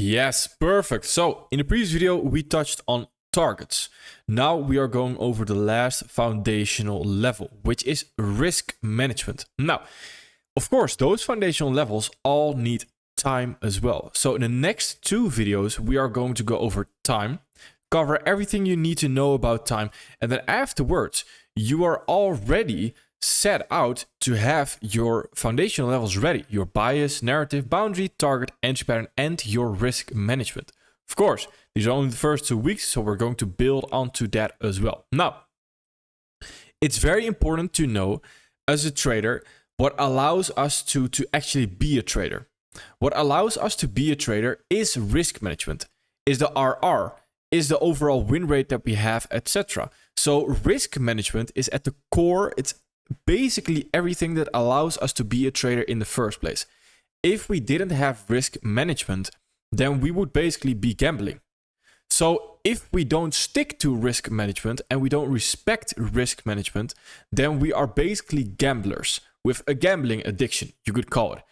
Yes, perfect. So in the previous video, we touched on targets. Now we are going over the last foundational level, which is risk management. Now, of course, those foundational levels all need time as well. So in the next two videos, we are going to go over time, cover everything you need to know about time, and then afterwards, you are already set out to have your foundational levels ready, your bias, narrative, boundary, target, entry pattern, and your risk management. Of course, these are only the first 2 weeks, so we're going to build onto that as well. Now, it's very important to know as a trader what allows us to actually be a trader. What allows us to be a trader is risk management, is the RR, is the overall win rate that we have, etc. So risk management is at the core. It's basically everything that allows us to be a trader in the first place. If we didn't have risk management, then we would basically be gambling. So if we don't stick to risk management and we don't respect risk management, then we are basically gamblers with a gambling addiction, you could call it.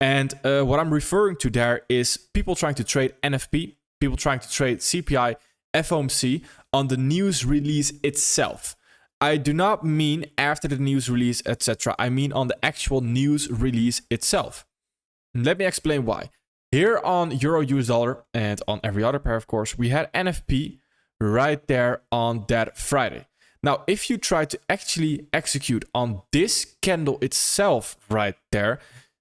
And what I'm referring to there is people trying to trade NFP, people trying to trade CPI, FOMC on the news release itself. I do not mean after the news release, etc. I mean on the actual news release itself. Let me explain why. Here on Euro US dollar and on every other pair, of course, we had NFP right there on that Friday. Now, if you try to actually execute on this candle itself right there,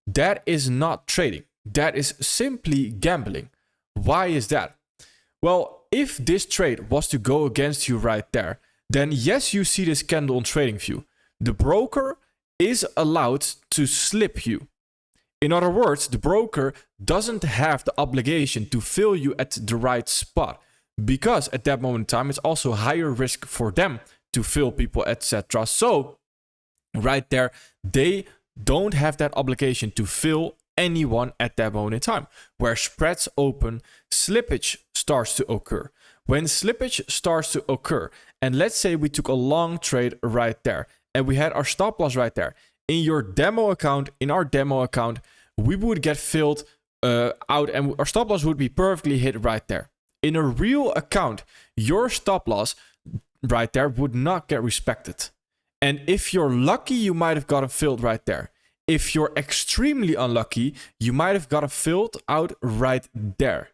that is not trading. That is simply gambling. Why is that? Well, if this trade was to go against you right there, then yes, you see this candle on TradingView. The broker is allowed to slip you. In other words, the broker doesn't have the obligation to fill you at the right spot, because at that moment in time, it's also higher risk for them to fill people, etc. So right there, they don't have that obligation to fill anyone at that moment in time. Where spreads open, slippage starts to occur. When slippage starts to occur, and let's say we took a long trade right there, and we had our stop loss right there, in your demo account, in our demo account, we would get filled out, and our stop loss would be perfectly hit right there. In a real account, your stop loss right there would not get respected. And if you're lucky, you might have gotten filled right there. If you're extremely unlucky, you might have gotten filled out right there.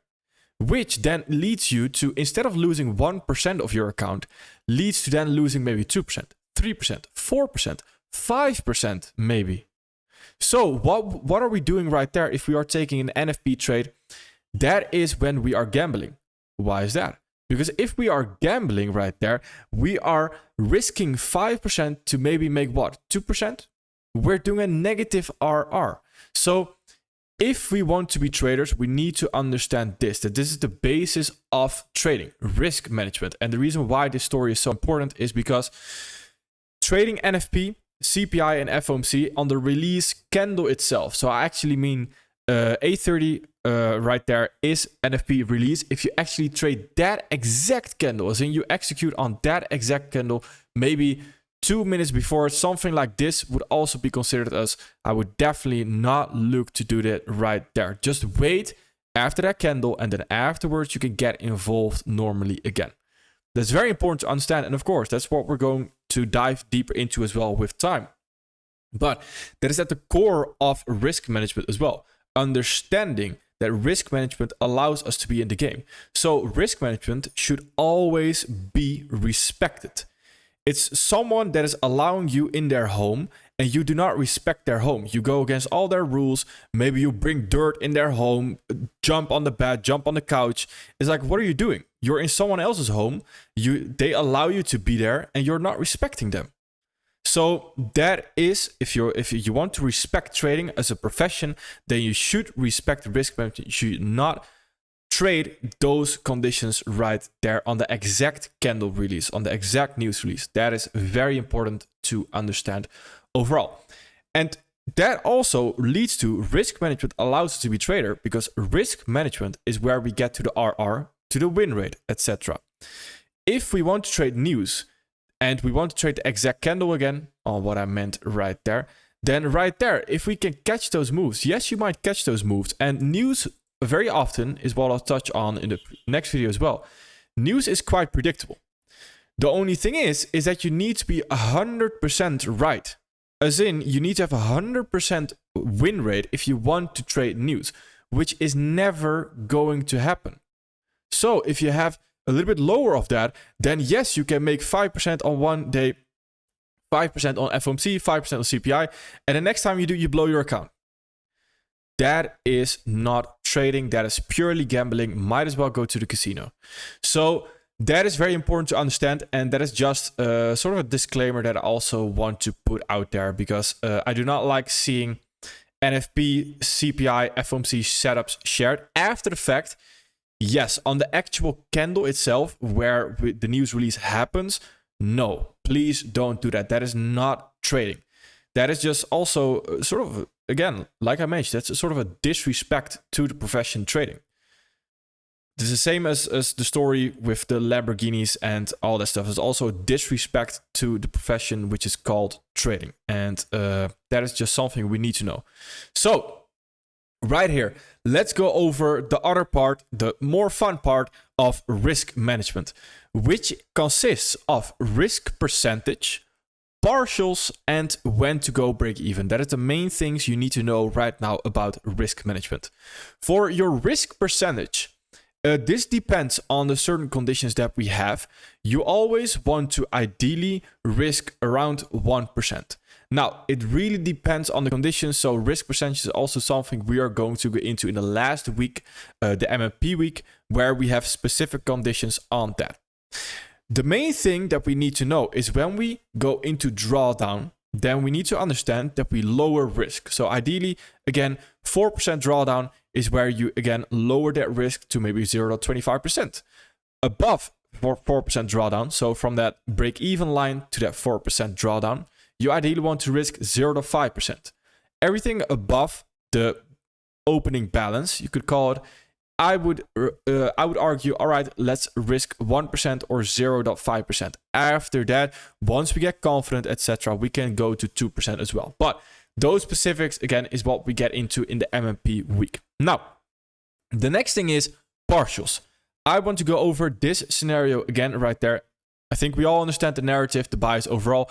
Which then leads you to, instead of losing 1% of your account, leads to then losing maybe 2%, 3%, 4%, 5% maybe. So what are we doing right there if we are taking an NFP trade? That is when we are gambling. Why is that? Because if we are gambling right there, we are risking 5% to maybe make what? 2%? We're doing a negative RR. So if we want to be traders, we need to understand this, that this is the basis of trading, risk management. And the reason why this story is so important is because trading NFP, CPI, and FOMC on the release candle itself. So I actually mean 830 right there is NFP release. If you actually trade that exact candle, as in you execute on that exact candle, maybe 2 minutes before, something like this would also be considered as, I would definitely not look to do that right there. Just wait after that candle, and then afterwards you can get involved normally again. That's very important to understand. And of course, that's what we're going to dive deeper into as well with time. But that is at the core of risk management as well. Understanding that risk management allows us to be in the game. So risk management should always be respected. It's someone that is allowing you in their home and you do not respect their home. You go against all their rules. Maybe you bring dirt in their home, jump on the bed, jump on the couch. It's like, what are you doing? You're in someone else's home. They allow you to be there and you're not respecting them. So that is, if you want to respect trading as a profession, then you should respect risk management. You should not trade those conditions right there on the exact candle release, on the exact news release. That is very important to understand overall. And that also leads to risk management allows us to be trader, because risk management is where we get to the RR, to the win rate, etc. If we want to trade news and we want to trade the exact candle again, on what I meant right there, then right there, if we can catch those moves, yes, you might catch those moves. And news very often is what I'll touch on in the next video as well. News is quite predictable. The only thing is that you need to be 100% right. As in, you need to have 100% win rate if you want to trade news, which is never going to happen. So if you have a little bit lower of that, then yes, you can make 5% on one day, 5% on FOMC, 5% on CPI, and the next time you do, you blow your account. That is not trading. That is purely gambling. Might as well go to the casino. So that is very important to understand, and that is just sort of a disclaimer that I also want to put out there, because I do not like seeing NFP, CPI, FOMC setups shared after the fact. Yes, on the actual candle itself, where the news release happens, no, please don't do that. That is not trading. That is just also sort of, again, like I mentioned, that's a sort of a disrespect to the profession trading. This is the same as the story with the Lamborghinis and all that stuff. It's also disrespect to the profession, which is called trading. And that is just something we need to know. So, right here, let's go over the other part, the more fun part of risk management, which consists of risk percentage, partials, and when to go break even. That is the main things you need to know right now about risk management. For your risk percentage, this depends on the certain conditions that we have. You always want to ideally risk around 1%. Now, it really depends on the conditions. So risk percentage is also something we are going to go into in the last week, the MMP week, where we have specific conditions on that. The main thing that we need to know is when we go into drawdown, then we need to understand that we lower risk. So ideally, again, 4% drawdown is where you, again, lower that risk to maybe 0.25%. Above 4% drawdown, so from that break-even line to that 4% drawdown, you ideally want to risk 0.5%. Everything above the opening balance, you could call it, I would argue, all right, let's risk 1% or 0.5%. After that, once we get confident, etc., we can go to 2% as well. But those specifics, again, is what we get into in the MMP week. Now, the next thing is partials. I want to go over this scenario again right there. I think we all understand the narrative, the bias overall.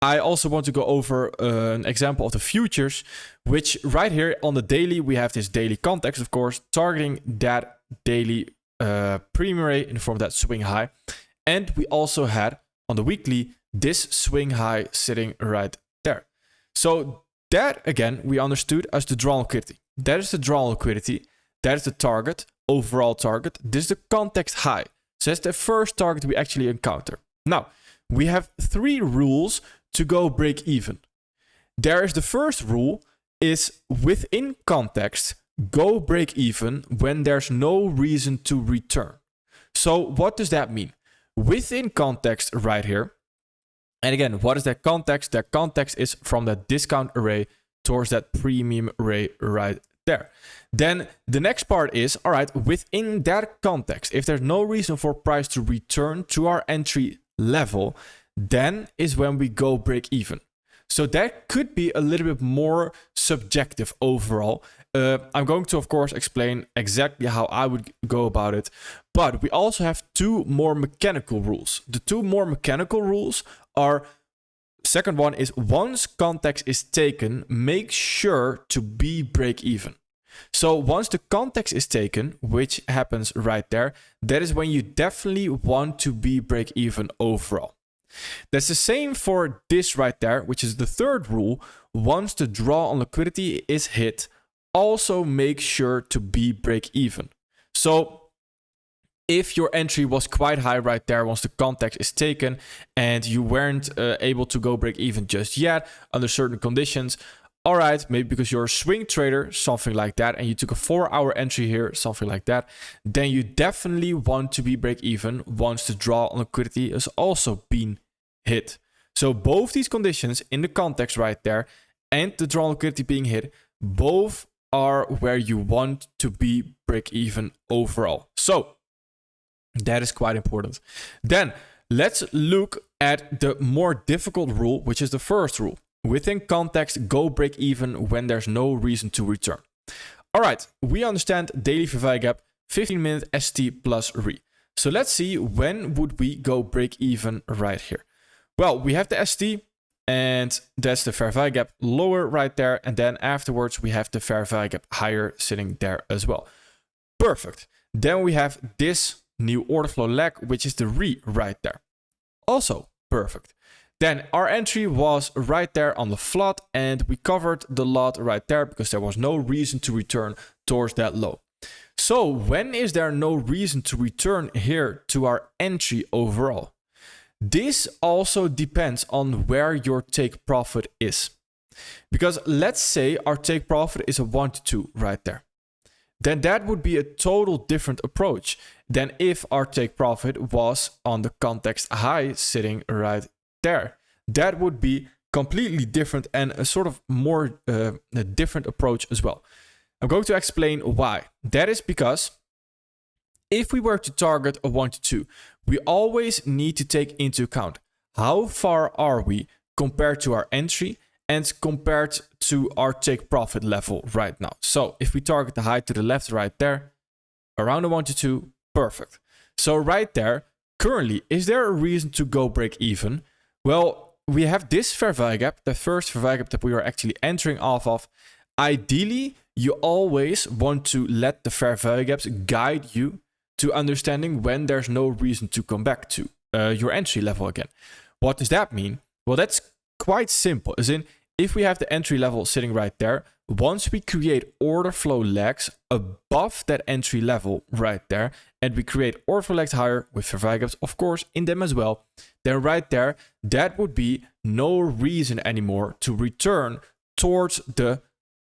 I also want to go over an example of the futures, which right here on the daily, we have this daily context, of course, targeting that daily premium rate in the form of that swing high. And we also had on the weekly, this swing high sitting right there. So that, again, we understood as the drawn liquidity. That is the drawn liquidity. That is the target, overall target. This is the context high. So that's the first target we actually encounter. Now, we have 3 rules to go break even. There is the first rule is within context, go break even when there's no reason to return. So what does that mean? Within context right here, and again, what is that context? That context is from that discount array towards that premium array right there. Then the next part is, all right, within that context, if there's no reason for price to return to our entry level, then is when we go break even. So that could be a little bit more subjective overall. I'm going to, of course, explain exactly how I would go about it. But we also have 2 more mechanical rules. The 2 more mechanical rules are, second one is once context is taken, make sure to be break even. So once the context is taken, which happens right there, that is when you definitely want to be break even overall. That's the same for this right there, which is the third rule. Once the draw on liquidity is hit, also make sure to be break even. So if your entry was quite high right there, once the context is taken and you weren't able to go break even just yet under certain conditions, all right, maybe because you're a swing trader, something like that, and you took a 4-hour entry here, something like that, then you definitely want to be break even once the draw on liquidity has also been hit. So both these conditions in the context right there and the draw on liquidity being hit, both are where you want to be break even overall. So that is quite important. Then let's look at the more difficult rule, which is the first rule. Within context, go break even when there's no reason to return. All right, we understand daily fair value gap, 15-minute ST plus RE. So let's see, when would we go break even right here? Well, we have the ST, and that's the fair value gap lower right there. And then afterwards, we have the fair value gap higher sitting there as well. Perfect. Then we have this new order flow leg, which is the RE right there. Also perfect. Then our entry was right there on the float, and we covered the lot right there because there was no reason to return towards that low. So when is there no reason to return here to our entry overall? This also depends on where your take profit is. Because let's say our take profit is a 1 to 2 right there. Then that would be a total different approach than if our take profit was on the context high sitting right there. That would be completely different and a sort of more a different approach as well. I'm going to explain why. That is because if we were to target a 1 to 2, we always need to take into account how far are we compared to our entry and compared to our take profit level right now. So if we target the high to the left right there, around a 1 to 2, perfect. So right there, currently, is there a reason to go break even? Well, we have this fair value gap, the first fair value gap that we are actually entering off of. Ideally, you always want to let the fair value gaps guide you to understanding when there's no reason to come back to your entry level again. What does that mean? Well, that's quite simple. As in, if we have the entry level sitting right there, once we create order flow legs above that entry level right there, and we create order flow legs higher with fair value gaps, of course, in them as well, then right there, that would be no reason anymore to return towards the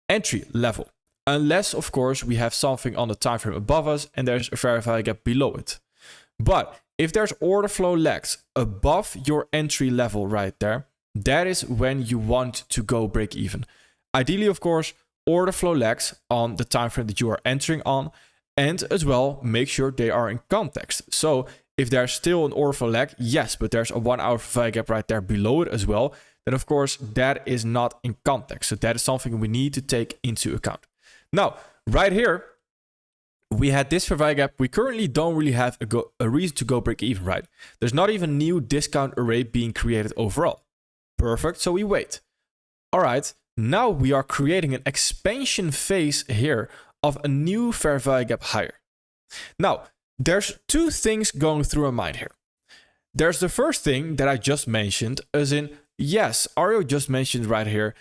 entry level. Unless, of course, we have something on the time frame above us and there's a fair value gap below it. But if there's order flow legs above your entry level right there, that is when you want to go break even. Ideally, of course, order flow legs on the time frame that you are entering on, and as well, make sure they are in context. So if there's still an order flow leg, yes, but there's a 1 hour value gap right there below it as well, then of course, that is not in context. So that is something we need to take into account. Now, right here, we had this fair value gap. We currently don't really have a reason to go break even, right? There's not even new discount array being created overall. Perfect, so we wait. All right, now we are creating an expansion phase here of a new fair value gap higher. Now, there's two things going through our mind here. There's the first thing that I just mentioned, as in, yes, Ario just mentioned right here,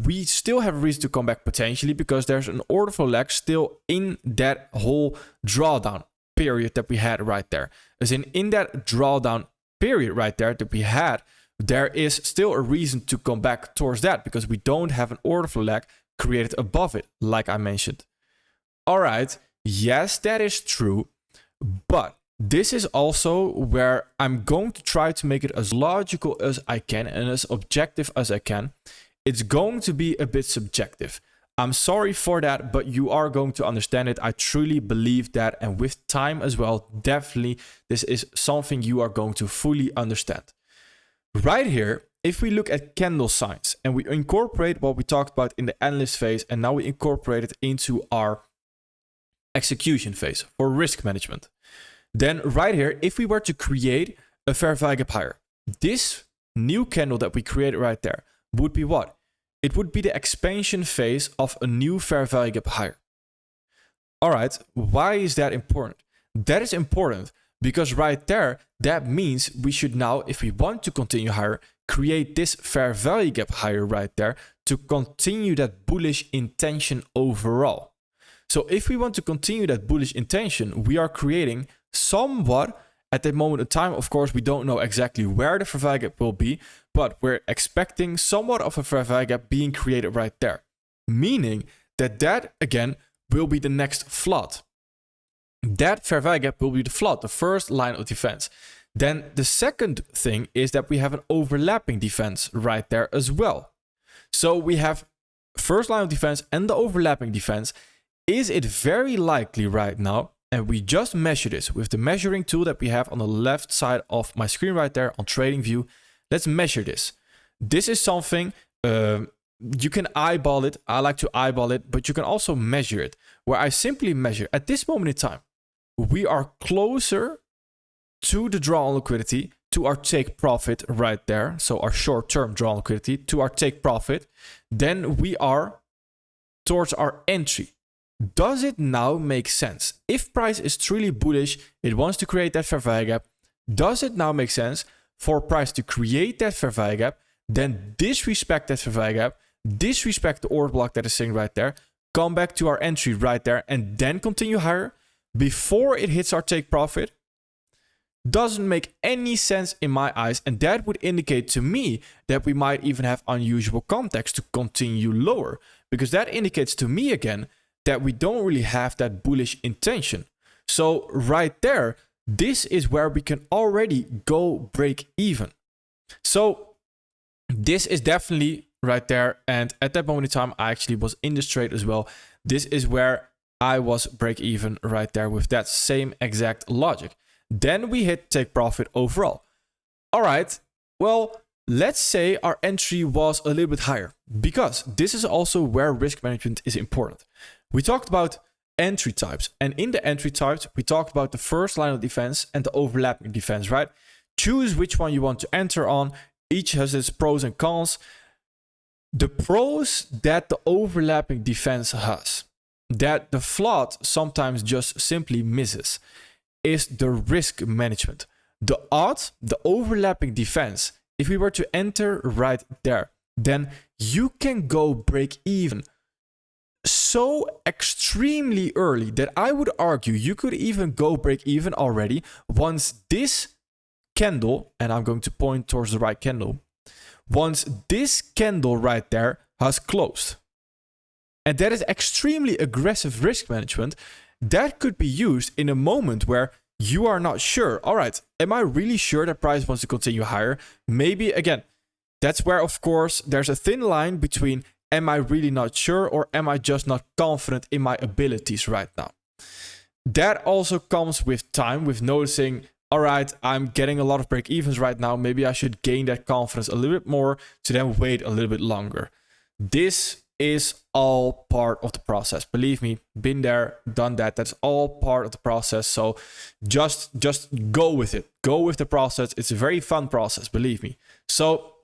we still have a reason to come back potentially because there's an order flow lag still in that whole drawdown period that we had right there. As in that drawdown period right there that we had, there is still a reason to come back towards that because we don't have an order flow lag created above it, like I mentioned. All right, yes, that is true, but this is also where I'm going to try to make it as logical as I can and as objective as I can. It's going to be a bit subjective. I'm sorry for that, but you are going to understand it. I truly believe that. And with time as well, definitely this is something you are going to fully understand. Right here, if we look at candle signs and we incorporate what we talked about in the analyst phase, and now we incorporate it into our execution phase for risk management. Then right here, if we were to create a fair value gap higher, this new candle that we created right there would be what? It would be the expansion phase of a new fair value gap higher. All right, why is that important? That is important because right there, that means we should now, if we want to continue higher, create this fair value gap higher right there to continue that bullish intention overall. So if we want to continue that bullish intention, we are creating somewhat at that moment in time. Of course, we don't know exactly where the fair value gap will be, but we're expecting somewhat of a fair value gap being created right there. Meaning that again will be the next flood. That fair value gap will be the flood, the first line of defense. Then the second thing is that we have an overlapping defense right there as well. So we have first line of defense and the overlapping defense. Is it very likely right now, and we just measure this with the measuring tool that we have on the left side of my screen right there on TradingView. Let's measure this. This is something you can eyeball it. I like to eyeball it, but you can also measure it, where I simply measure at this moment in time, we are closer to the draw on liquidity, to our take profit right there. So our short-term draw on liquidity to our take profit, than we are towards our entry. Does it now make sense? If price is truly bullish, it wants to create that fair value gap. Does it now make sense for price to create that fair value gap, then disrespect that fair value gap, disrespect the order block that is sitting right there, come back to our entry right there, and then continue higher before it hits our take profit? Doesn't make any sense in my eyes, and that would indicate to me that we might even have unusual context to continue lower, because that indicates to me again that we don't really have that bullish intention. So right there, this is where we can already go break even. So this is definitely right there, and at that moment in time, I actually was in this trade as well. This is where I was break even right there with that same exact logic. Then we hit take profit overall. All right, well, let's say our entry was a little bit higher, because this is also where risk management is important. We talked about entry types, and in the entry types, we talked about the first line of defense and the overlapping defense, right? Choose which one you want to enter on. Each has its pros and cons. The pros that the overlapping defense has, that the float sometimes just simply misses, is the risk management. The odds, the overlapping defense, if we were to enter right there, then you can go break even so extremely early that I would argue you could even go break even already once this candle, and I'm going to point towards the right candle, once this candle right there has closed. And that is extremely aggressive risk management that could be used in a moment where you are not sure. All right, am I really sure that price wants to continue higher? Maybe, again, that's where, of course, there's a thin line between am I really not sure or am I just not confident in my abilities right now? That also comes with time, with noticing, all right, I'm getting a lot of break evens right now. Maybe I should gain that confidence a little bit more to then wait a little bit longer. This is all part of the process. Believe me, been there, done that. That's all part of the process. So just go with it. Go with the process. It's a very fun process, believe me. So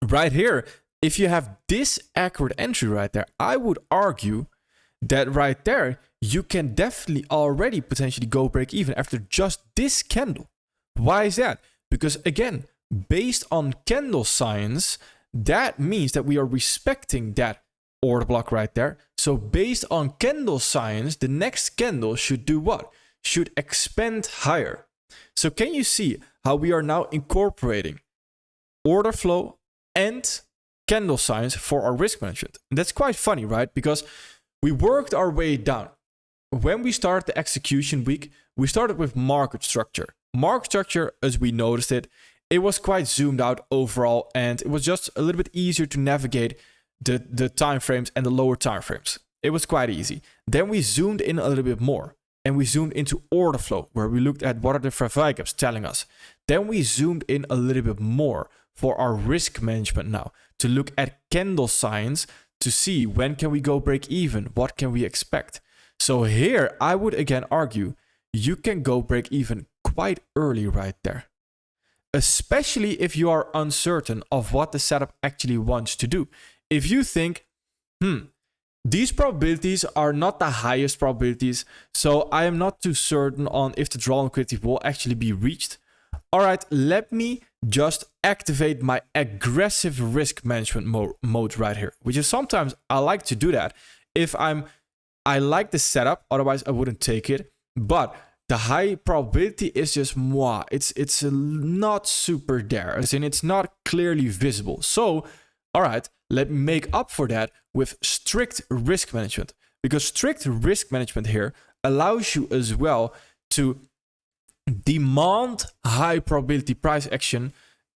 right here, if you have this accurate entry right there, I would argue that right there, you can definitely already potentially go break even after just this candle. Why is that? Because again, based on candle science, that means that we are respecting that order block right there. So based on candle science, the next candle should do what? Should expand higher. So can you see how we are now incorporating order flow and candle science for our risk management? And that's quite funny, right? Because we worked our way down. When we started the execution week, we started with market structure. Market structure, as we noticed it, it was quite zoomed out overall, and it was just a little bit easier to navigate the time frames and the lower time frames. It was quite easy. Then we zoomed in a little bit more, and we zoomed into order flow, where we looked at what are the fair value gaps telling us. Then we zoomed in a little bit more for our risk management now, to look at candle science to see when can we go break even, what can we expect. So here, I would again argue, you can go break even quite early right there. Especially if you are uncertain of what the setup actually wants to do. If you think, these probabilities are not the highest probabilities, so I am not too certain on if the draw on liquidity will actually be reached. All right, let me just activate my aggressive risk management mode right here, which is sometimes I like to do that if I like the setup, otherwise I wouldn't take it. But the high probability is just moi. It's not super there, as in it's not clearly visible. So, all right, let me make up for that with strict risk management, because strict risk management here allows you as well to demand high probability price action.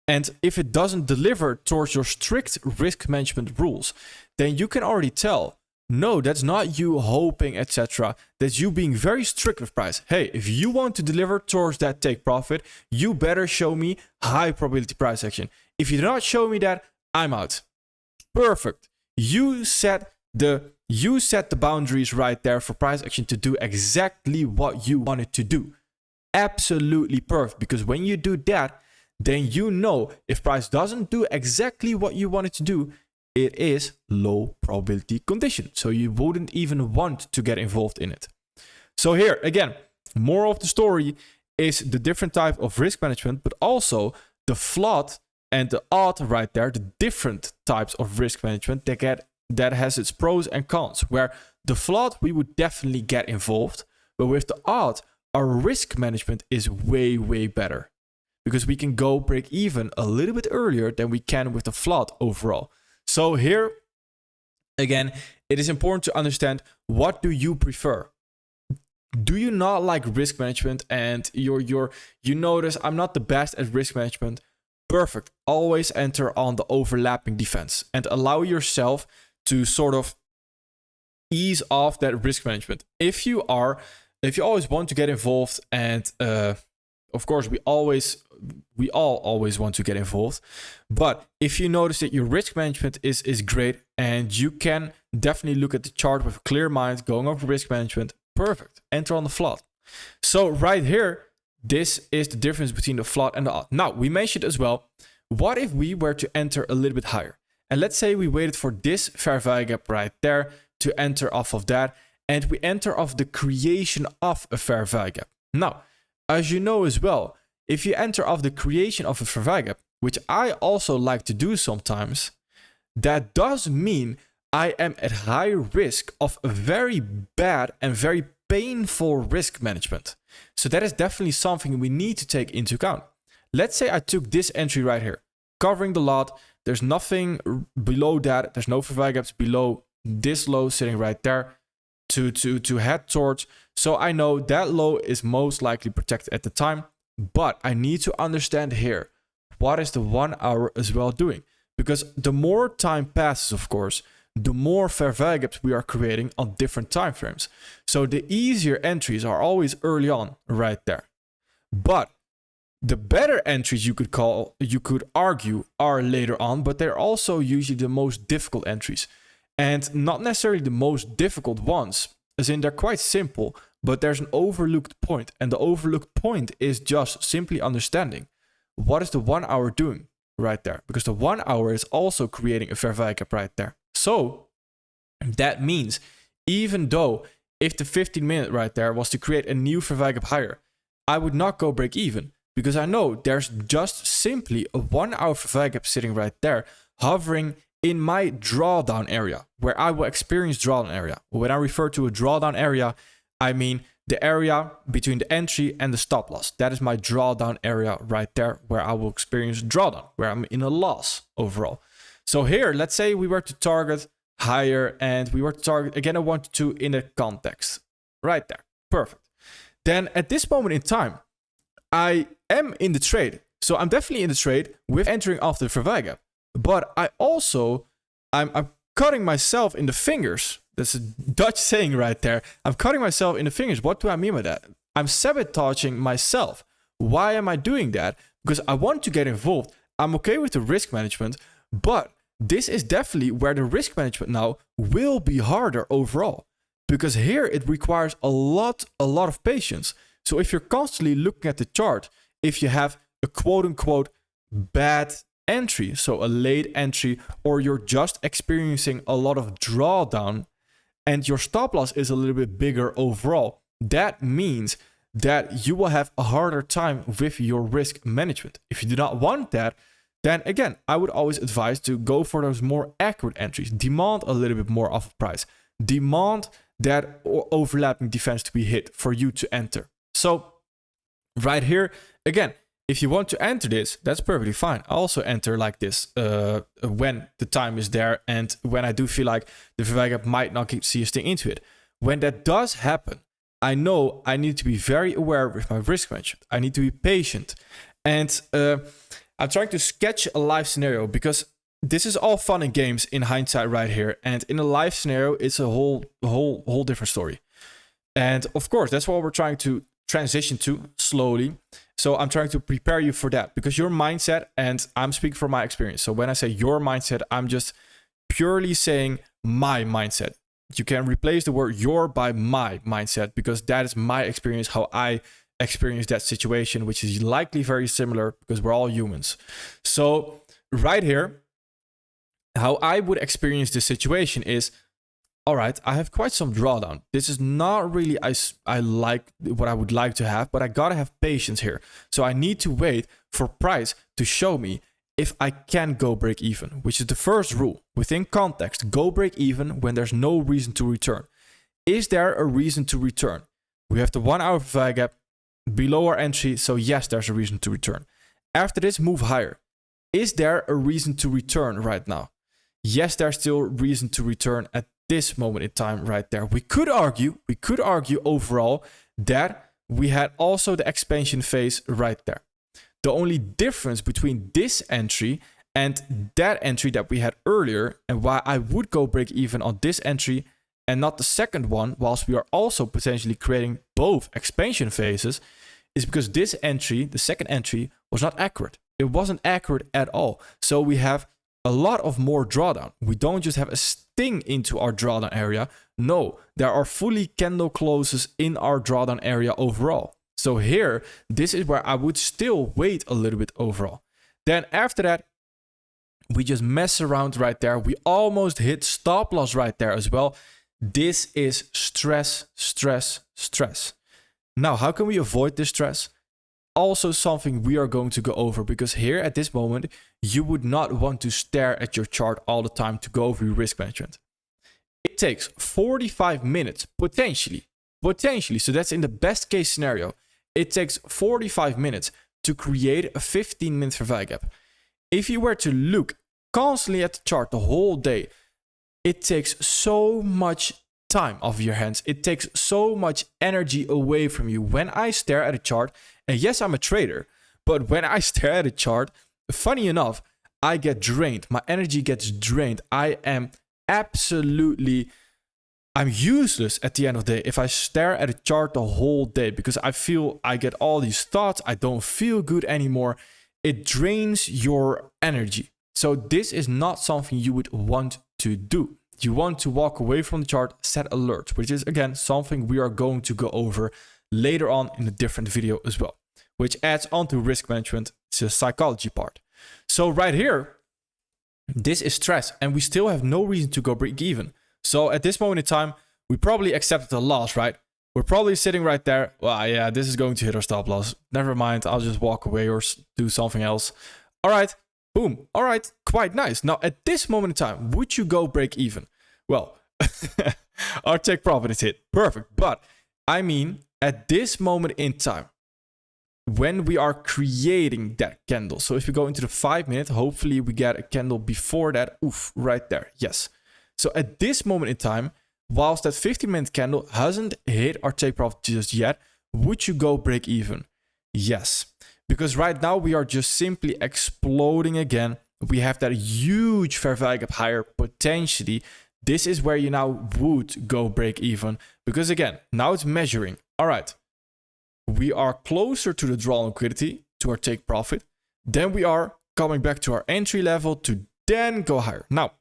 And if it doesn't deliver towards your strict risk management rules, then you can already tell, no, that's not you hoping, etc. That's you being very strict with price. Hey, if you want to deliver towards that take profit, you better show me high probability price action. If you do not show me that, I'm out. Perfect. You set the boundaries right there for price action to do exactly what you want it to do. Absolutely perfect, because when you do that, then you know if price doesn't do exactly what you want it to do, it is low probability condition. So you wouldn't even want to get involved in it. So here, again, moral of the story is the different type of risk management, but also the flawed and the odd right there, the different types of risk management that has its pros and cons. Where the flawed, we would definitely get involved, but with the odd, our risk management is way, way better, because we can go break even a little bit earlier than we can with the flawed overall. So here, again, it is important to understand, what do you prefer? Do you not like risk management and you notice I'm not the best at risk management? Perfect. Always enter on the overlapping defense and allow yourself to sort of ease off that risk management. If you always want to get involved, and of course we all always want to get involved, but if you notice that your risk management is great and you can definitely look at the chart with a clear mind, going over risk management, perfect. Enter on the flawed. So right here, this is the difference between the flawed and the odd. Now, we mentioned as well, what if we were to enter a little bit higher? And let's say we waited for this fair value gap right there to enter off of that, and we enter off the creation of a fair value gap. Now, as you know as well, if you enter off the creation of a fair value gap, which I also like to do sometimes, that does mean I am at high risk of a very bad and very painful risk management. So that is definitely something we need to take into account. Let's say I took this entry right here, covering the lot. There's nothing below that. There's no fair value gaps below this low sitting right there to head towards. So I know that low is most likely protected at the time, but I need to understand here, what is the 1 hour as well doing? Because the more time passes, of course, the more fair value gaps we are creating on different time frames. So the easier entries are always early on right there. But the better entries you could argue are later on, but they're also usually the most difficult entries. And not necessarily the most difficult ones, as in they're quite simple, but there's an overlooked point. And the overlooked point is just simply understanding, what is the 1 hour doing right there? Because the 1 hour is also creating a fair value gap right there. So that means, even though if the 15-minute right there was to create a new fair value gap higher, I would not go break even, because I know there's just simply a 1 hour fair value gap sitting right there, hovering in my drawdown area, where I will experience drawdown area. When I refer to a drawdown area, I mean the area between the entry and the stop loss. That is my drawdown area right there, where I will experience drawdown, where I'm in a loss overall. So here, let's say we were to target higher and we were to target, again, a 1 to 2 in a context. Right there. Perfect. Then at this moment in time, I am in the trade. So I'm definitely in the trade with entering off the fair value gap. But I also, I'm cutting myself in the fingers. That's a Dutch saying right there. I'm cutting myself in the fingers. What do I mean by that? I'm sabotaging myself. Why am I doing that? Because I want to get involved. I'm okay with the risk management, but this is definitely where the risk management now will be harder overall, because here it requires a lot of patience. So if you're constantly looking at the chart, if you have a quote unquote bad entry, so a late entry, or you're just experiencing a lot of drawdown and your stop loss is a little bit bigger overall, that means that you will have a harder time with your risk management. If you do not want that, then again, I would always advise to go for those more accurate entries. Demand a little bit more of a price. Demand that overlapping defense to be hit for you to enter. So right here, again, if you want to enter this, that's perfectly fine. I also enter like this when the time is there and when I do feel like the fair value gap might not see a sting into it. When that does happen, I know I need to be very aware with my risk management. I need to be patient. And I'm trying to sketch a live scenario because this is all fun and games in hindsight right here. And in a live scenario, it's a whole different story. And of course, that's what we're trying to transition to slowly. So I'm trying to prepare you for that because your mindset, and I'm speaking from my experience. So when I say your mindset, I'm just purely saying my mindset. You can replace the word your by my mindset, because that is my experience, how I experience that situation, which is likely very similar because we're all humans. So right here, how I would experience this situation is, all right, I have quite some drawdown. This is not really I like what I would like to have, but I gotta have patience here. So I need to wait for price to show me if I can go break even, which is the first rule. Within context, go break even when there's no reason to return. Is there a reason to return? We have the 1 hour value gap below our entry, so yes, there's a reason to return. After this, move higher. Is there a reason to return right now? Yes, there's still reason to return at this moment in time right there. We could argue overall that we had also the expansion phase right there. The only difference between this entry and that entry that we had earlier, and why I would go break even on this entry and not the second one, whilst we are also potentially creating both expansion phases, is because this entry, the second entry, was not accurate. It wasn't accurate at all. So we have a lot of more drawdown. We don't just have a sting into our drawdown area. No, there are fully candle closes in our drawdown area overall. So here, this is where I would still wait a little bit overall. Then after that, we just mess around right there. We almost hit stop loss right there as well. This is stress, stress, stress. Now, how can we avoid this stress? Also something we are going to go over, because here at this moment, you would not want to stare at your chart all the time to go over your risk management. It takes 45 minutes, potentially. So that's in the best case scenario. It takes 45 minutes to create a 15-minute fair value gap. If you were to look constantly at the chart the whole day, it takes so much time off your hands. It takes so much energy away from you. When I stare at a chart, and yes, I'm a trader, but when I stare at a chart, funny enough, I get drained. My energy gets drained. I'm useless at the end of the day if I stare at a chart the whole day, because I feel I get all these thoughts. I don't feel good anymore. It drains your energy. So this is not something you would want to do. You want to walk away from the chart, set alerts, which is again something we are going to go over later on in a different video as well, which adds on to risk management. It's a psychology part. So right here, this is stress, and we still have no reason to go break even. So at this moment in time, we probably accepted a loss, right? We're probably sitting right there. Well, yeah, this is going to hit our stop loss. Never mind, I'll just walk away or do something else. All right, boom. All right, quite nice. Now, at this moment in time, would you go break even? Well, our take profit is hit. Perfect. But I mean, at this moment in time, when we are creating that candle. So if we go into the 5 minute, hopefully we get a candle before that. Oof, right there. Yes. So at this moment in time, whilst that 15-minute candle hasn't hit our take profit just yet, would you go break even? Yes. Because right now we are just simply exploding again. We have that huge fair value gap higher potentially. This is where you now would go break even. Because again, now it's measuring. All right. We are closer to the draw liquidity, to our take profit. Then we are coming back to our entry level to then go higher. Now,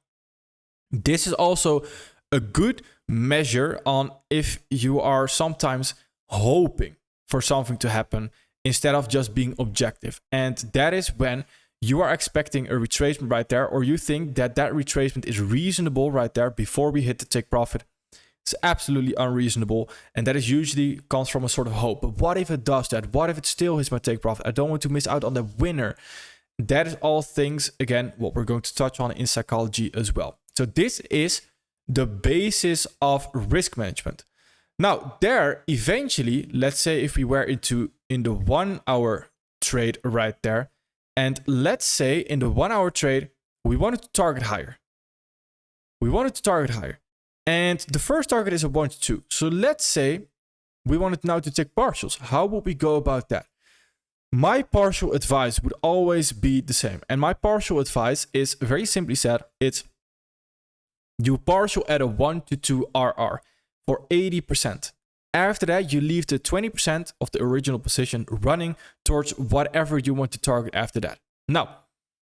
this is also a good measure on if you are sometimes hoping for something to happen instead of just being objective. And that is when you are expecting a retracement right there, or you think that that retracement is reasonable right there before we hit the take profit. It's absolutely unreasonable, and that is usually comes from a sort of hope. But what if it does that? What if it still hits my take profit? I don't want to miss out on the winner. That is all things, again, what we're going to touch on in psychology as well. So this is the basis of risk management. Now, there, eventually, let's say if we were in the 1 hour trade right there, and let's say in the 1 hour trade, we wanted to target higher. And the first target is a 1 to 2. So let's say we wanted now to take partials. How would we go about that? My partial advice would always be the same. And my partial advice is very simply said, it's you partial at a 1 to 2 RR for 80%. After that, you leave the 20% of the original position running towards whatever you want to target after that. Now,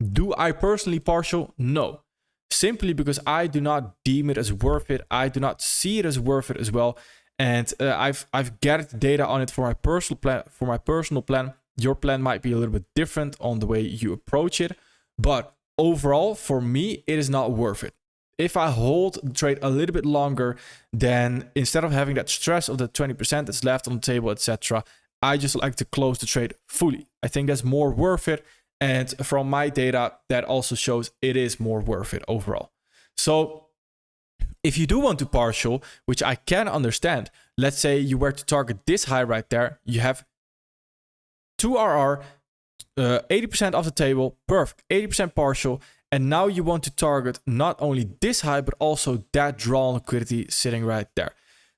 do I personally partial? No. simply because I do not deem it as worth it. I do not see it as worth it as well. And I've gathered data on it for my personal plan. Your plan might be a little bit different on the way you approach it, but overall, for me, it is not worth it. If I hold the trade a little bit longer, then instead of having that stress of the 20% that's left on the table, etc., I just like to close the trade fully. I think that's more worth it. And from my data, that also shows it is more worth it overall. So if you do want to partial, which I can understand, let's say you were to target this high right there, you have 2RR, 80% of the table, perfect, 80% partial, and now you want to target not only this high, but also that draw on liquidity sitting right there.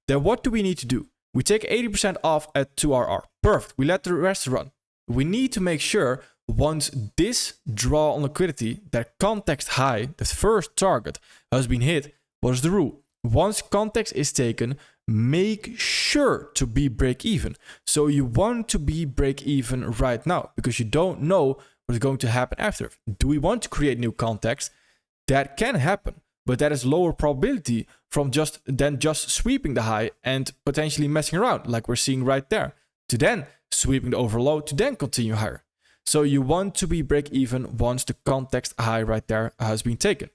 Then what do we need to do? We take 80% off at 2RR, perfect, we let the rest run. We need to make sure once this draw on liquidity, that context high, the first target, has been hit, what is the rule? Once context is taken, make sure to be break even. So you want to be break even right now because you don't know what is going to happen after. Do we want to create new context? That can happen, but that is lower probability from just sweeping the high and potentially messing around like we're seeing right there, to then sweeping the overlow to then continue higher. So you want to be break even once the context high right there has been taken.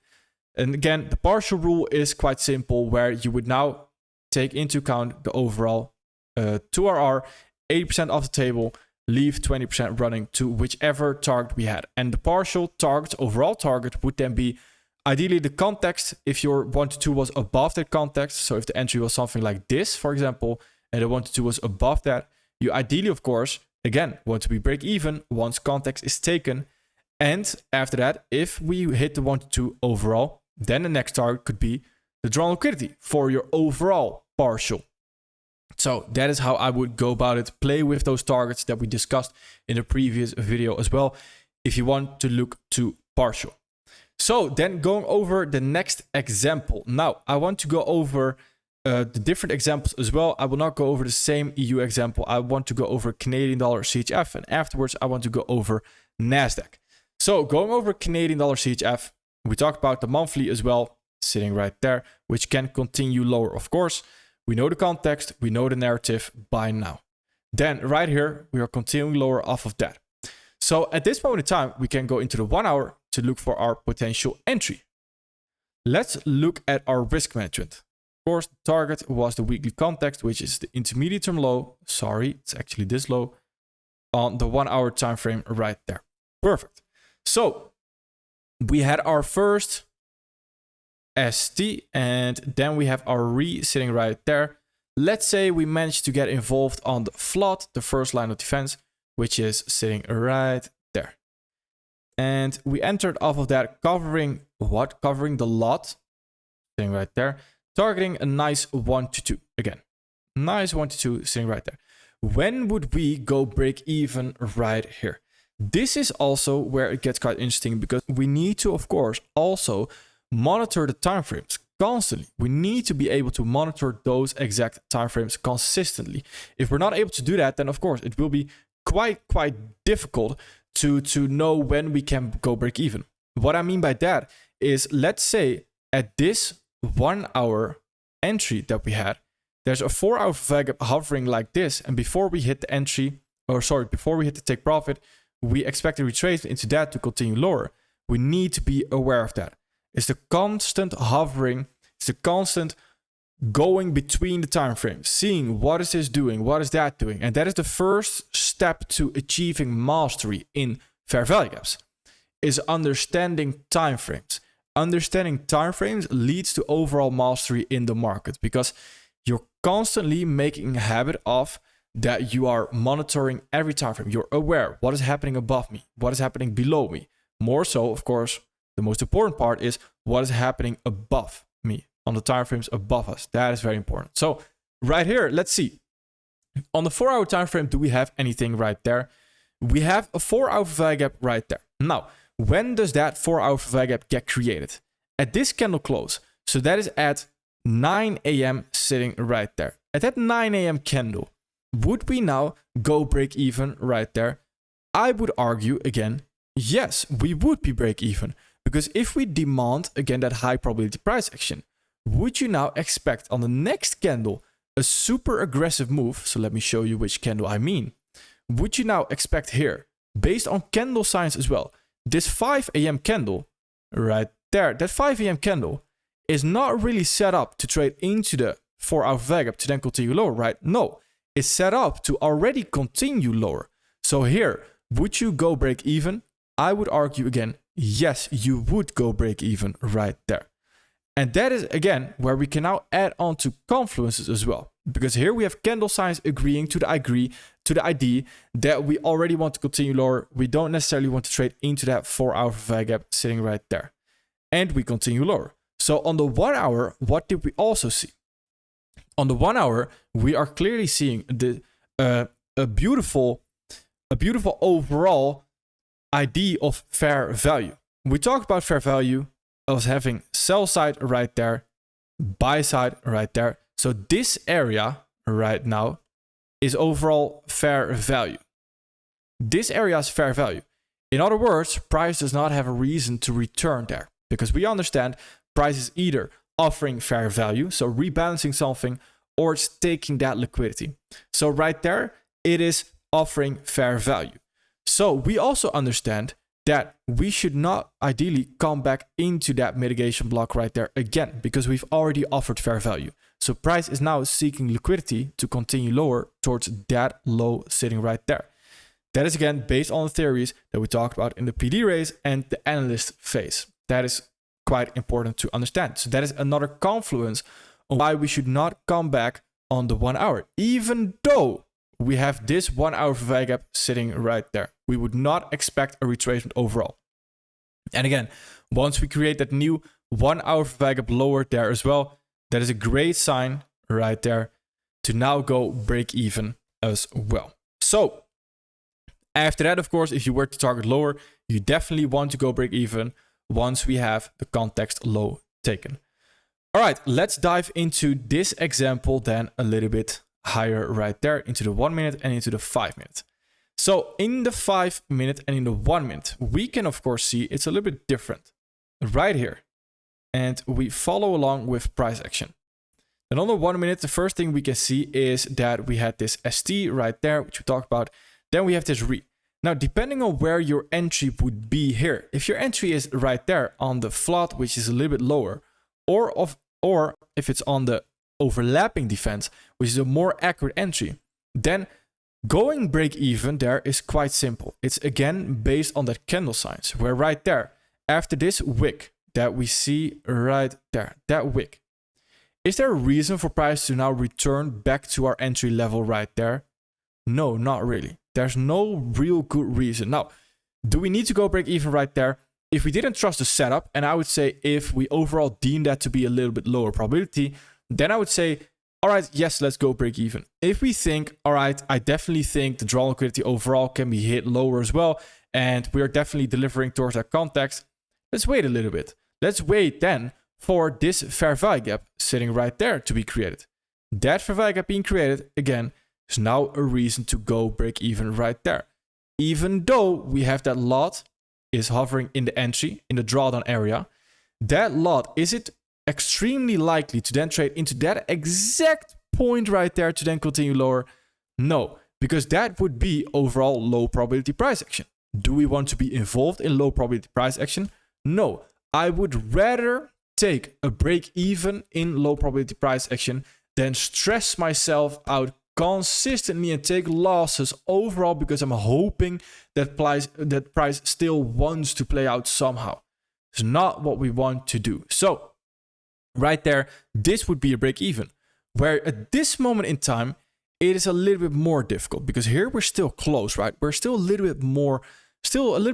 And again, the partial rule is quite simple, where you would now take into account the overall 2RR, 80% of the table, leave 20% running to whichever target we had. And the partial target, overall target, would then be ideally the context. If your 1 to 2 was above that context, so if the entry was something like this, for example, and the 1 to 2 was above that, you ideally, of course, again, want to be break even once context is taken. And after that, if we hit the 1 to 2 overall, then the next target could be the draw on liquidity for your overall partial. So that is how I would go about it. Play with those targets that we discussed in the previous video as well, if you want to look to partial. So then going over the next example. Now, I want to go over the different examples as well. I will not go over the same EU example. I want to go over Canadian dollar CHF, and afterwards I want to go over NASDAQ. So going over Canadian dollar CHF, we talked about the monthly as well, sitting right there, which can continue lower, of course. We know the context, we know the narrative by now. Then right here, we are continuing lower off of that. So at this moment in time, we can go into the 1 hour to look for our potential entry. Let's look at our risk management. Of course, the target was the weekly context, which is the intermediate term low. Sorry, it's actually this low on the 1 hour time frame right there. Perfect. So we had our first ST, and then we have our re sitting right there. Let's say we managed to get involved on the flood, the first line of defense, which is sitting right there. And we entered off of that covering what? Covering the lot, sitting right there, targeting a nice 1 to 2 again. Nice 1 to 2 sitting right there. When would we go break even? Right here. This is also where it gets quite interesting, because we need to, of course, also monitor the timeframes constantly. We need to be able to monitor those exact timeframes consistently. If we're not able to do that, then of course it will be quite difficult to know when we can go break even. What I mean by that is, let's say at this 1 hour entry that we had, there's a 4 hour value gap hovering like this, and before we hit the entry, before we hit the take profit, we expect a retracement into that to continue lower. We need to be aware of that. It's the constant hovering, it's the constant going between the time frames, seeing what is this doing, what is that doing. And that is the first step to achieving mastery in fair value gaps, is understanding time frames. Understanding time frames leads to overall mastery in the market, because you're constantly making a habit of that you are monitoring every time frame. You're aware what is happening above me, what is happening below me. More so, of course, the most important part is what is happening above me, on the time frames above us. That is very important. So right here, let's see. On the 4 hour time frame, do we have anything right there? We have a 4 hour value gap right there. Now, when does that 4 hour value gap get created? At this candle close. So that is at 9 a.m. sitting right there. At that 9 a.m. candle, would we now go break even right there? I would argue again, yes, we would be break even, Because if we demand, again, that high probability price action, would you now expect on the next candle a super aggressive move? So let me show you which candle I mean. Would you now expect here, based on candle signs as well, this 5 a.m. candle right there, that 5 a.m. candle is not really set up to trade into the 4-hour value gap to then continue lower, right? No, it's set up to already continue lower. So here, would you go break even? I would argue again, yes, you would go break even right there. And that is, again, where we can now add on to confluences as well. Because here we have candle signs agreeing to the ID that we already want to continue lower. We don't necessarily want to trade into that 4-hour value gap sitting right there. And we continue lower. So on the 1 hour, what did we also see? On the 1 hour, we are clearly seeing a beautiful overall ID of fair value. We talked about fair value as having sell side right there, buy side right there. So this area right now is overall fair value. This area is fair value. In other words, price does not have a reason to return there because we understand price is either offering fair value, so rebalancing something, or it's taking that liquidity. So right there, it is offering fair value. So we also understand that we should not ideally come back into that mitigation block right there again, because we've already offered fair value. So price is now seeking liquidity to continue lower towards that low sitting right there. That is again based on the theories that we talked about in the PD race and the analyst phase. That is quite important to understand. So that is another confluence on why we should not come back on the 1 hour, even though we have this 1 hour value gap sitting right there. We would not expect a retracement overall. And again, once we create that new 1 hour value gap lower there as well, that is a great sign right there to now go break even as well. So after that, of course, if you were to target lower, you definitely want to go break even once we have the context low taken. All right, let's dive into this example then a little bit higher right there into the 1 minute and into the 5 minute. So in the 5 minute and in the 1 minute, we can of course see it's a little bit different right here. And we follow along with price action. And on the 1 minute, the first thing we can see is that we had this ST right there, which we talked about. Then we have this re. Now, depending on where your entry would be here, if your entry is right there on the float, which is a little bit lower, or if it's on the overlapping defense, which is a more accurate entry, then going break even there is quite simple. It's again based on that candle signs, where right there, after this wick that we see right there, that wick, is there a reason for price to now return back to our entry level right there? No, not really. There's no real good reason. Now, do we need to go break even right there? If we didn't trust the setup, and I would say if we overall deem that to be a little bit lower probability, then I would say, all right, yes, let's go break even. If we think, all right, I definitely think the draw liquidity overall can be hit lower as well, and we are definitely delivering towards that context, let's wait a little bit. Let's wait then for this fair value gap sitting right there to be created. That fair value gap being created, again, is now a reason to go break even right there. Even though we have that lot is hovering in the entry, in the drawdown area, that lot, is it extremely likely to then trade into that exact point right there to then continue lower? No, because that would be overall low probability price action. Do we want to be involved in low probability price action? No, I would rather take a break even in low probability price action than stress myself out consistently and take losses overall because I'm hoping that price still wants to play out somehow. It's not what we want to do. So right there, this would be a break even, where at this moment in time, it is a little bit more difficult because here we're still close, right? We're still a little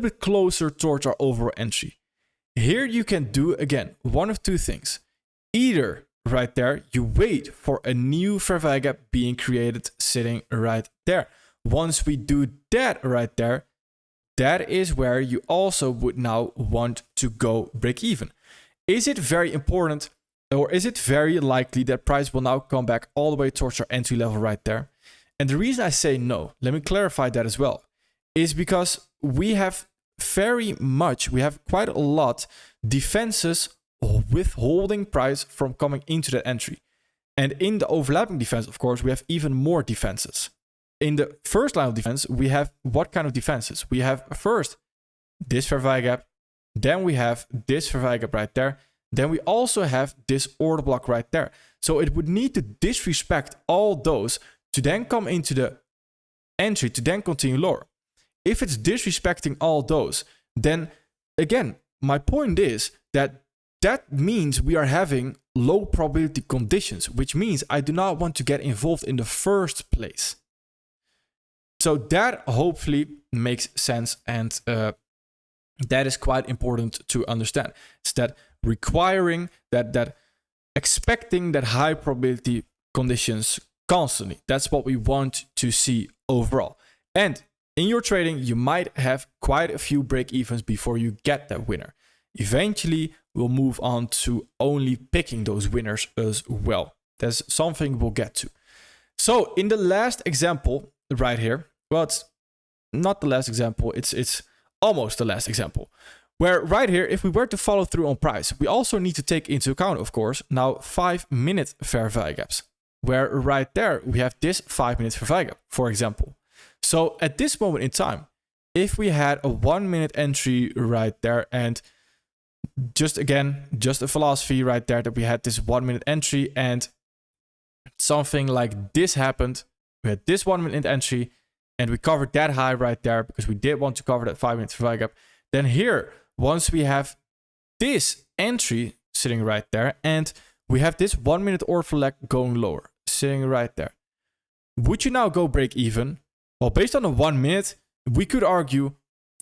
bit closer towards our overall entry. Here you can do, again, one of two things. Either right there, you wait for a new fair value gap being created sitting right there. Once we do that right there, that is where you also would now want to go break even. Is it very important, or is it very likely that price will now come back all the way towards our entry level right there? And the reason I say no, let me clarify that as well, is because we have we have quite a lot defenses withholding price from coming into that entry. And in the overlapping defense, of course, we have even more defenses. In the first line of defense, we have what kind of defenses? We have first this fair value gap, then we have this fair value gap right there, then we also have this order block right there. So it would need to disrespect all those to then come into the entry to then continue lower. If it's disrespecting all those, then again, my point is that means we are having low probability conditions, which means I do not want to get involved in the first place. So that hopefully makes sense, and that is quite important to understand. It's that requiring that expecting that high probability conditions constantly. That's what we want to see overall. And in your trading, you might have quite a few break-evens before you get that winner. Eventually, we'll move on to only picking those winners as well. That's something we'll get to. So in the last example right here, well, it's not the last example, it's almost the last example. Where right here, if we were to follow through on price, we also need to take into account, of course, now 5-minute fair value gaps. Where right there, we have this 5-minute fair value gap, for example. So at this moment in time, if we had a 1-minute entry right there, and just a philosophy right there that we had this 1-minute entry and something like this happened, we had this 1-minute entry and we covered that high right there because we did want to cover that 5-minute fair value gap. Then here, once we have this entry sitting right there and we have this 1-minute order flag going lower, sitting right there, would you now go break even? Well, based on the 1 minute, we could argue,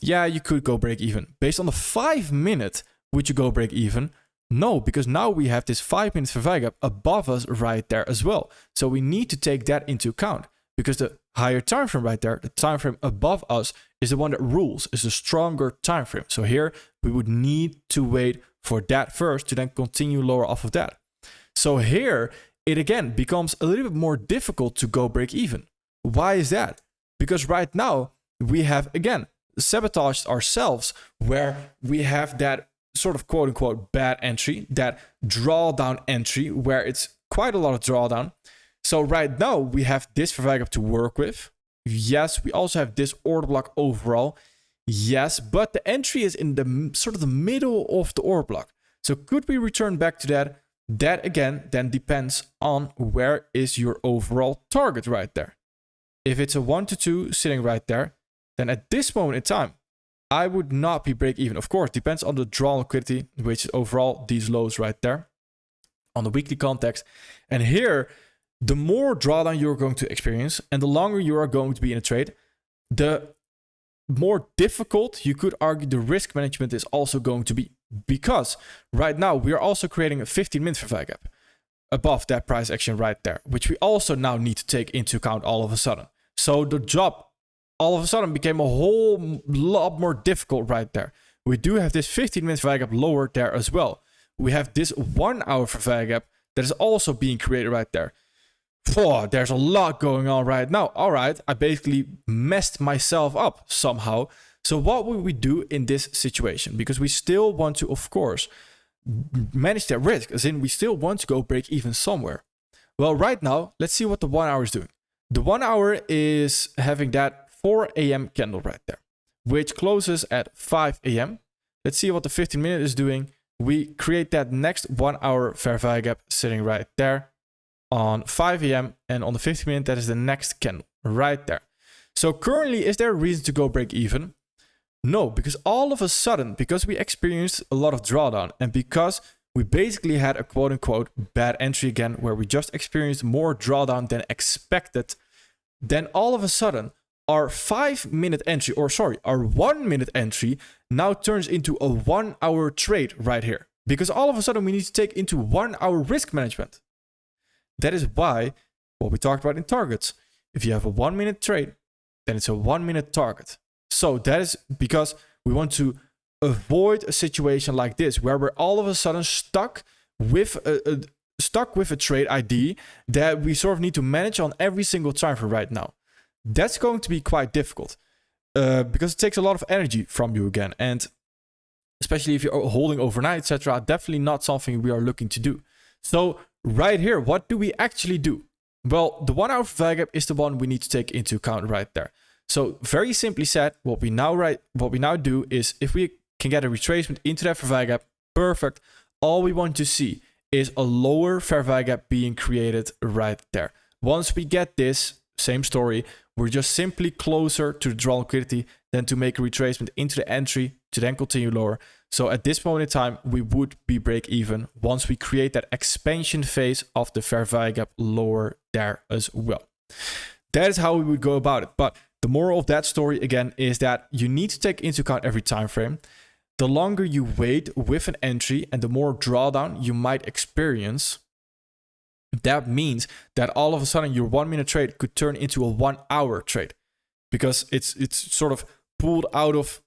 yeah, you could go break even. Based on the 5-minute, would you go break even? No, because now we have this 5-minute fair value gap above us right there as well. So we need to take that into account because the higher time frame right there, the time frame above us, is the one that rules, is the stronger time frame. So here we would need to wait for that first to then continue lower off of that. So here it again becomes a little bit more difficult to go break even. Why is that? Because right now we have again sabotaged ourselves where we have that sort of quote unquote bad entry, that drawdown entry where it's quite a lot of drawdown. So right now we have this fair value gap to work with. Yes, we also have this order block overall. Yes, but the entry is in the sort of the middle of the order block. So could we return back to that? That again then depends on where is your overall target right there. If it's a 1 to 2 sitting right there, then at this moment in time, I would not be break even. Of course, depends on the draw liquidity, which is overall these lows right there on the weekly context. And here, the more drawdown you're going to experience and the longer you are going to be in a trade, the more difficult you could argue the risk management is also going to be. Because right now we are also creating a 15-minute fair value gap above that price action right there, which we also now need to take into account all of a sudden. So the job all of a sudden became a whole lot more difficult right there. We do have this 15-minute fair value gap lower there as well. We have this 1-hour fair value gap that is also being created right there. There's a lot going on right now. All right, I basically messed myself up somehow. So what would we do in this situation? Because we still want to, of course, manage that risk, as in we still want to go break even somewhere. Well, right now, let's see what the 1 hour is doing. The 1 hour is having that 4 a.m. candle right there, which closes at 5 a.m. Let's see what the 15-minute is doing. We create that next 1 hour fair value gap sitting right there on 5 a.m. and on the 15-minute, that is the next candle right there. So currently, is there a reason to go break even? No, because all of a sudden, because we experienced a lot of drawdown and because we basically had a quote unquote bad entry again, where we just experienced more drawdown than expected, then all of a sudden, our 5-minute entry, our 1-minute entry now turns into a 1 hour trade right here. Because all of a sudden we need to take into 1 hour risk management. That is why what we talked about in targets. If you have a 1-minute trade, then it's a 1-minute target. So that is because we want to avoid a situation like this, where we're all of a sudden stuck with a trade ID that we sort of need to manage on every single time frame right now. That's going to be quite difficult. because it takes a lot of energy from you again. And especially if you're holding overnight, etc., definitely not something we are looking to do. So right here, what do we actually do? Well, the 1 hour value gap is the one we need to take into account right there. So very simply said, what we now do is if we can get a retracement into that fair value gap, perfect. All we want to see is a lower fair value gap being created right there. Once we get this, same story, we're just simply closer to the drawn liquidity than to make a retracement into the entry to then continue lower. So at this moment in time, we would be break even once we create that expansion phase of the fair value gap lower there as well. That is how we would go about it. But the moral of that story again is that you need to take into account every time frame. The longer you wait with an entry and the more drawdown you might experience, that means that all of a sudden your 1 minute trade could turn into a 1 hour trade because it's sort of pulled out of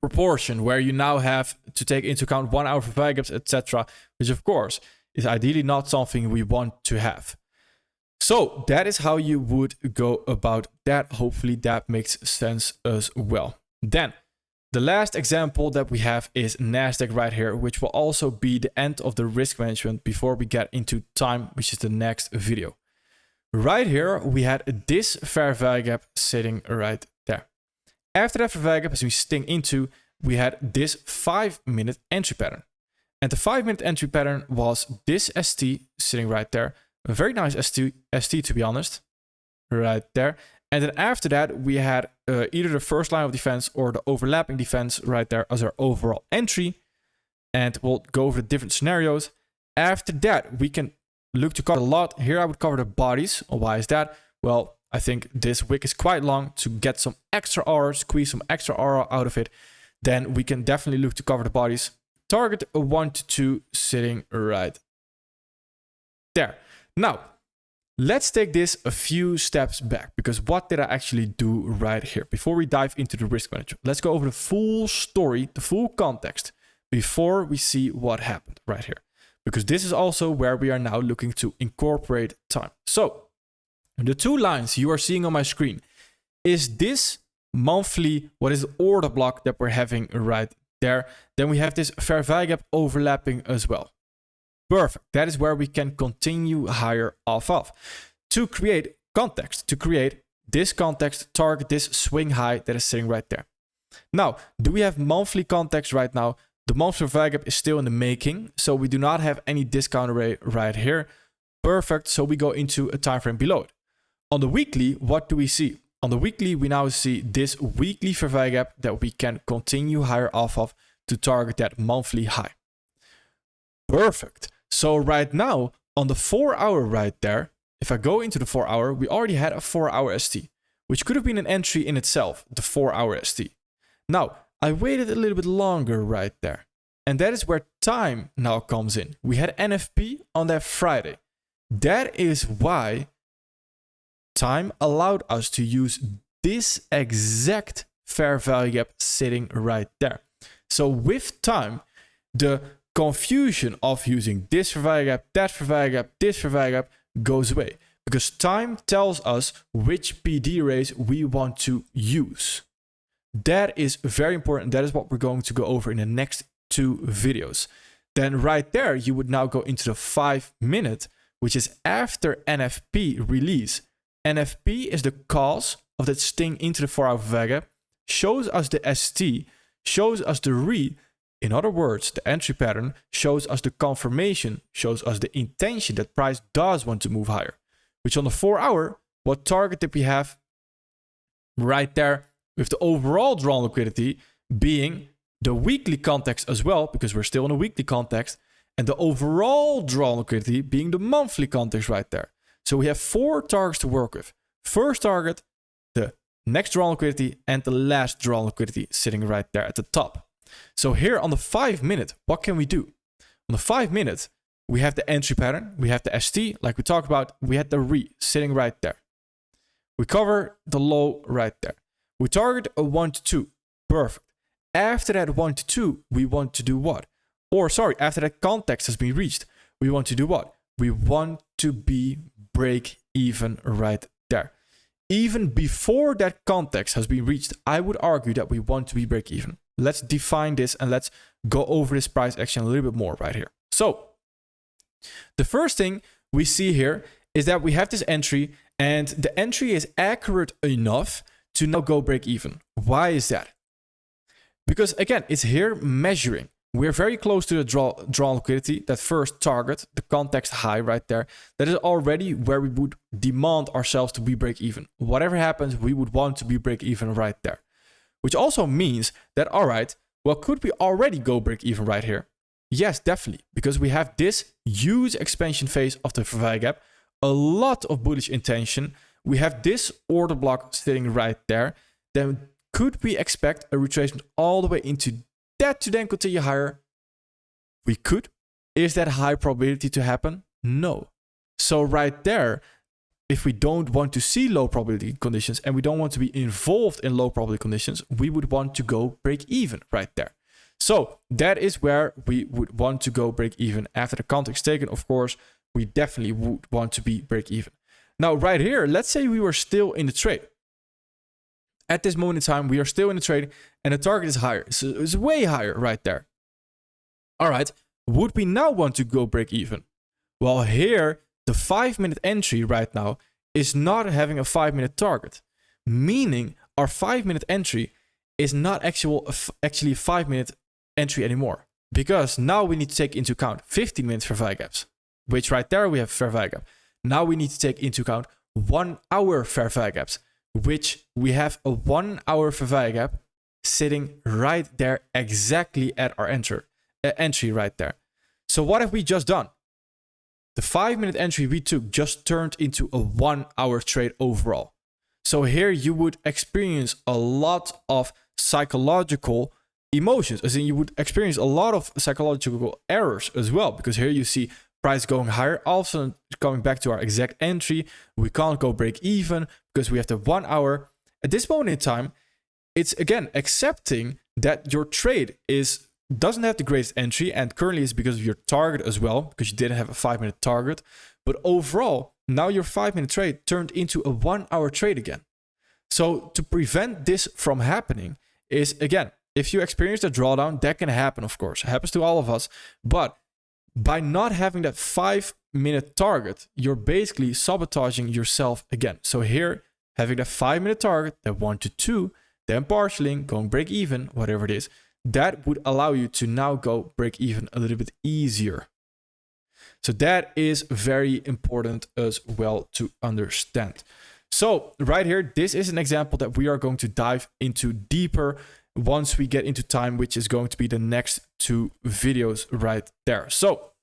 proportion where you now have to take into account 1 hour for value gaps, etc., which of course is ideally not something we want to have. So that is how you would go about that. Hopefully that makes sense as well. Then the last example that we have is NASDAQ right here, which will also be the end of the risk management before we get into time, which is the next video. Right here, we had this fair value gap sitting right there. After that fair value gap, as we sting into, we had this 5 minute entry pattern. And the 5 minute entry pattern was this ST sitting right there. A very nice ST to be honest, right there. And then after that, we had either the first line of defense or the overlapping defense right there as our overall entry. And we'll go over the different scenarios. After that, we can look to cover a lot. Here I would cover the bodies. Why is that? Well, I think this wick is quite long to get some extra aura, squeeze some extra aura out of it. Then we can definitely look to cover the bodies. Target a 1 to 2 sitting right there. Now, let's take this a few steps back, because what did I actually do right here? Before we dive into the risk manager, let's go over the full story, the full context, before we see what happened right here. Because this is also where we are now looking to incorporate time. So, the two lines you are seeing on my screen, is this monthly, what is the order block that we're having right there? Then we have this fair value gap overlapping as well. Perfect. That is where we can continue higher off of. To create context, to create this context, target this swing high that is sitting right there. Now, do we have monthly context right now? The monthly value gap is still in the making, so we do not have any discount array right here. Perfect. So we go into a time frame below it. On the weekly, what do we see? On the weekly, we now see this weekly fair value gap that we can continue higher off of to target that monthly high. Perfect. So right now, on the 4 hour right there, if I go into the 4 hour, we already had a 4 hour ST, which could have been an entry in itself, the 4 hour ST. Now, I waited a little bit longer right there. And that is where time now comes in. We had NFP on that Friday. That is why time allowed us to use this exact fair value gap sitting right there. So with time, the confusion of using this fair value gap, that fair value gap, this fair value gap goes away, because time tells us which PD arrays we want to use. That is very important. That is what we're going to go over in the next 2 videos. Then right there, you would now go into the 5 minute, which is after NFP release. NFP is the cause of that sting into the 4 hour value gap, shows us the ST, shows us the re. In other words, the entry pattern shows us the confirmation, shows us the intention that price does want to move higher. Which on the 4 hour, what target did we have? Right there, with the overall drawn liquidity being the weekly context as well, because we're still in a weekly context, and the overall drawn liquidity being the monthly context right there. So we have 4 targets to work with. First target, the next drawn liquidity, and the last drawn liquidity sitting right there at the top. So here on the 5 minute, what can we do? On the 5 minute, we have the entry pattern, we have the ST, like we talked about, we had the re sitting right there. We cover the low right there. We target a 1 to 2, perfect. After that 1 to 2, we want to do what? Or sorry, after that context has been reached, we want to do what? We want to be break even right there. even before that context has been reached, I would argue that we want to be break even. Let's define this and let's go over this price action a little bit more right here. So the first thing we see here is that we have this entry, and the entry is accurate enough to now go break even. Why is that? Because again, it's here measuring. We're very close to the draw liquidity, that first target, the context high right there. That is already where we would demand ourselves to be break even. Whatever happens, we would want to be break even right there. Which also means that, all right, well, could we already go break even right here? Yes, definitely, because we have this huge expansion phase of the Verweij gap, a lot of bullish intention. We have this order block sitting right there. Then could we expect a retracement all the way into that to then continue higher? We could. Is that high probability to happen? No. So right there, if we don't want to see low probability conditions and we don't want to be involved in low probability conditions, we would want to go break even right there. So that is where we would want to go break even. After the context taken, of course, we definitely would want to be break even. Now, right here, let's say we were still in the trade. At this moment in time, we are still in the trade and the target is higher. So it's way higher right there. All right, would we now want to go break even? Well, here, the 5-minute entry right now is not having a 5-minute target, meaning our 5-minute entry is not actually a 5-minute entry anymore, because now we need to take into account 15-minute Verweij gaps, which right there we have Verweij gap. Now we need to take into account 1 hour Verweij gaps, which we have a 1 hour Verweij gap sitting right there exactly at our entry right there. So what have we just done? The 5-minute entry we took just turned into a 1 hour trade overall. So here you would experience a lot of psychological emotions, as in you would experience a lot of psychological errors as well, because here you see price going higher, also coming back to our exact entry. We can't go break even because we have the 1 hour. At this moment in time, it's again accepting that your trade doesn't have the greatest entry, and currently it's because of your target as well, because you didn't have a 5-minute target. But overall, now your 5-minute trade turned into a 1 hour trade again. So to prevent this from happening is, again, if you experience a drawdown, that can happen, of course. It happens to all of us. But by not having that 5-minute target, you're basically sabotaging yourself again. So here, having that 5-minute target, that 1 to 2, then partialing, going break even, whatever it is, that would allow you to now go break even a little bit easier. So that is very important as well to understand. So right here, this is an example that we are going to dive into deeper once we get into time, which is going to be the next 2 videos right there. So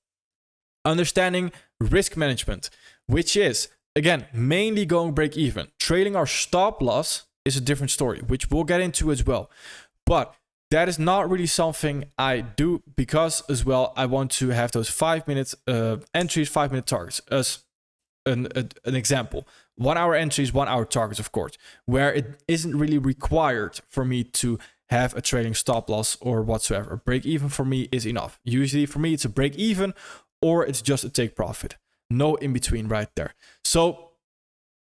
understanding risk management, which is, again, mainly going break even. Trailing our stop loss is a different story, which we'll get into as well. But that is not really something I do, because as well, I want to have those 5-minute entries, 5-minute targets as an example. 1 hour entries, 1 hour targets, of course, where it isn't really required for me to have a trading stop loss or whatsoever. Break even for me is enough. Usually for me, it's a break even or it's just a take profit. No in between right there. So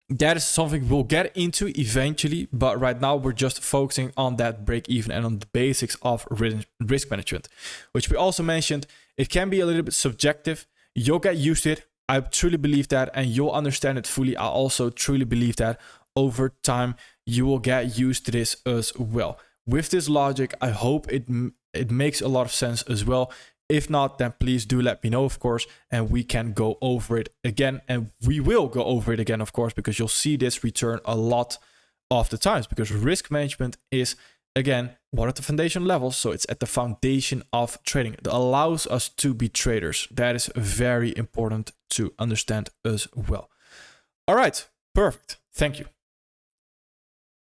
that is something we'll get into eventually, but right now we're just focusing on that break even and on the basics of risk management, which we also mentioned. It can be a little bit subjective. You'll get used to it. I truly believe that, and you'll understand it fully. I also truly believe that over time you will get used to this as well. With this logic, I hope it makes a lot of sense as well. If not, then please do let me know, of course, and we can go over it again. And we will go over it again, of course, because you'll see this return a lot of the times, because risk management is, again, one of the foundation levels. So it's at the foundation of trading. It allows us to be traders. That is very important to understand as well. All right, perfect. Thank you.